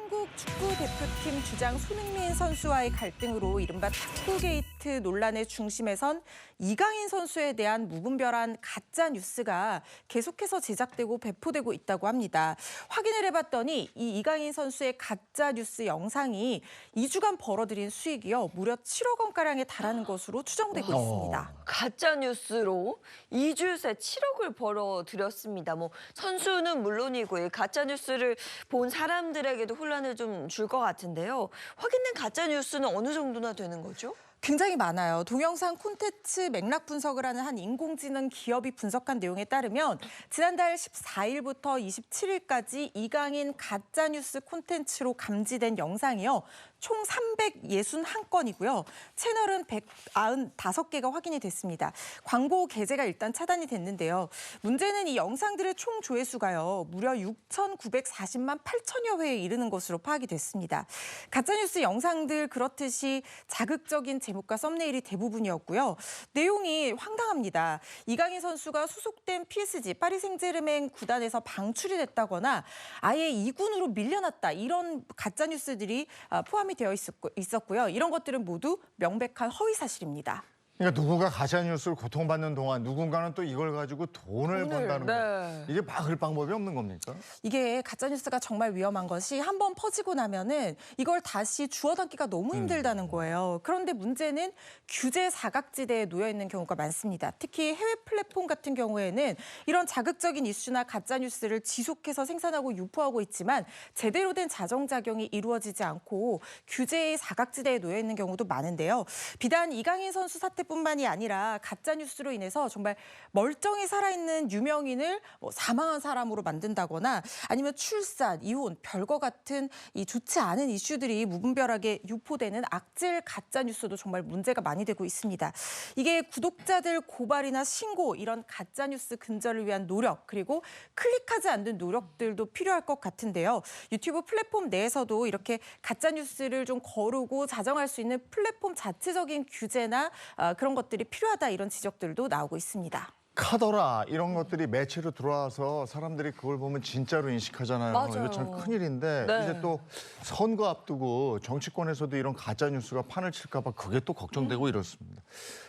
한국 축구 대표팀 주장 손흥민 선수와의 갈등으로 이른바 탁구 게이트 논란의 중심에 선 이강인 선수에 대한 무분별한 가짜 뉴스가 계속해서 제작되고 배포되고 있다고 합니다. 확인을 해봤더니 이 이강인 선수의 가짜 뉴스 영상이 2주간 벌어들인 수익이요 무려 7억 원가량에 달하는 것으로 추정되고 있습니다. 가짜 뉴스로 2주 새 7억을 벌어들였습니다. 선수는 물론이고 이 가짜 뉴스를 본 사람들에게도 혼란을 좀 줄 것 같은데요. 확인된 가짜 뉴스는 어느 정도나 되는 거죠? 굉장히 많아요. 동영상 콘텐츠 맥락 분석을 하는 한 인공지능 기업이 분석한 내용에 따르면 지난달 14일부터 27일까지 이강인 가짜뉴스 콘텐츠로 감지된 영상이요. 총 361건이고요. 채널은 195개가 확인이 됐습니다. 광고 게재가 일단 차단이 됐는데요. 문제는 이 영상들의 총 조회수가요. 무려 6,940만 8천여 회에 이르는 것으로 파악이 됐습니다. 가짜뉴스 영상들 그렇듯이 자극적인 제목과 썸네일이 대부분이었고요. 내용이 황당합니다. 이강인 선수가 소속된 PSG 파리 생제르맹 구단에서 방출이 됐다거나 아예 2군으로 밀려났다. 이런 가짜뉴스들이 포함이 되어 있었고요. 이런 것들은 모두 명백한 허위 사실입니다. 그러니까 누구가 가짜뉴스를 고통받는 동안 누군가는 또 이걸 가지고 돈을 번다는 거. 이게 막을 방법이 없는 겁니까? 이게 가짜뉴스가 정말 위험한 것이 한번 퍼지고 나면은 이걸 다시 주워 담기가 너무 힘들다는 거예요. 그런데 문제는 규제 사각지대에 놓여 있는 경우가 많습니다. 특히 해외 플랫폼 같은 경우에는 이런 자극적인 이슈나 가짜뉴스를 지속해서 생산하고 유포하고 있지만 제대로 된 자정작용이 이루어지지 않고 규제의 사각지대에 놓여 있는 경우도 많은데요. 비단 이강인 선수 사태 뿐만이 아니라 가짜뉴스로 인해서 정말 멀쩡히 살아있는 유명인을 사망한 사람으로 만든다거나 아니면 출산, 이혼, 별거 같은 이 좋지 않은 이슈들이 무분별하게 유포되는 악질 가짜뉴스도 정말 문제가 많이 되고 있습니다. 이게 구독자들 고발이나 신고 이런 가짜뉴스 근절을 위한 노력 그리고 클릭하지 않는 노력들도 필요할 것 같은데요. 유튜브 플랫폼 내에서도 이렇게 가짜뉴스를 좀 거르고 자정할 수 있는 플랫폼 자체적인 규제나 그런 것들이 필요하다 이런 지적들도 나오고 있습니다. 카더라 이런 것들이 매체로 들어와서 사람들이 그걸 보면 진짜로 인식하잖아요. 맞아요. 이거 참 큰일인데 이제 또 선거 앞두고 정치권에서도 이런 가짜 뉴스가 판을 칠까 봐 그게 또 걱정되고 이렇습니다.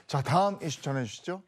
자, 다음 이슈 전해주시죠.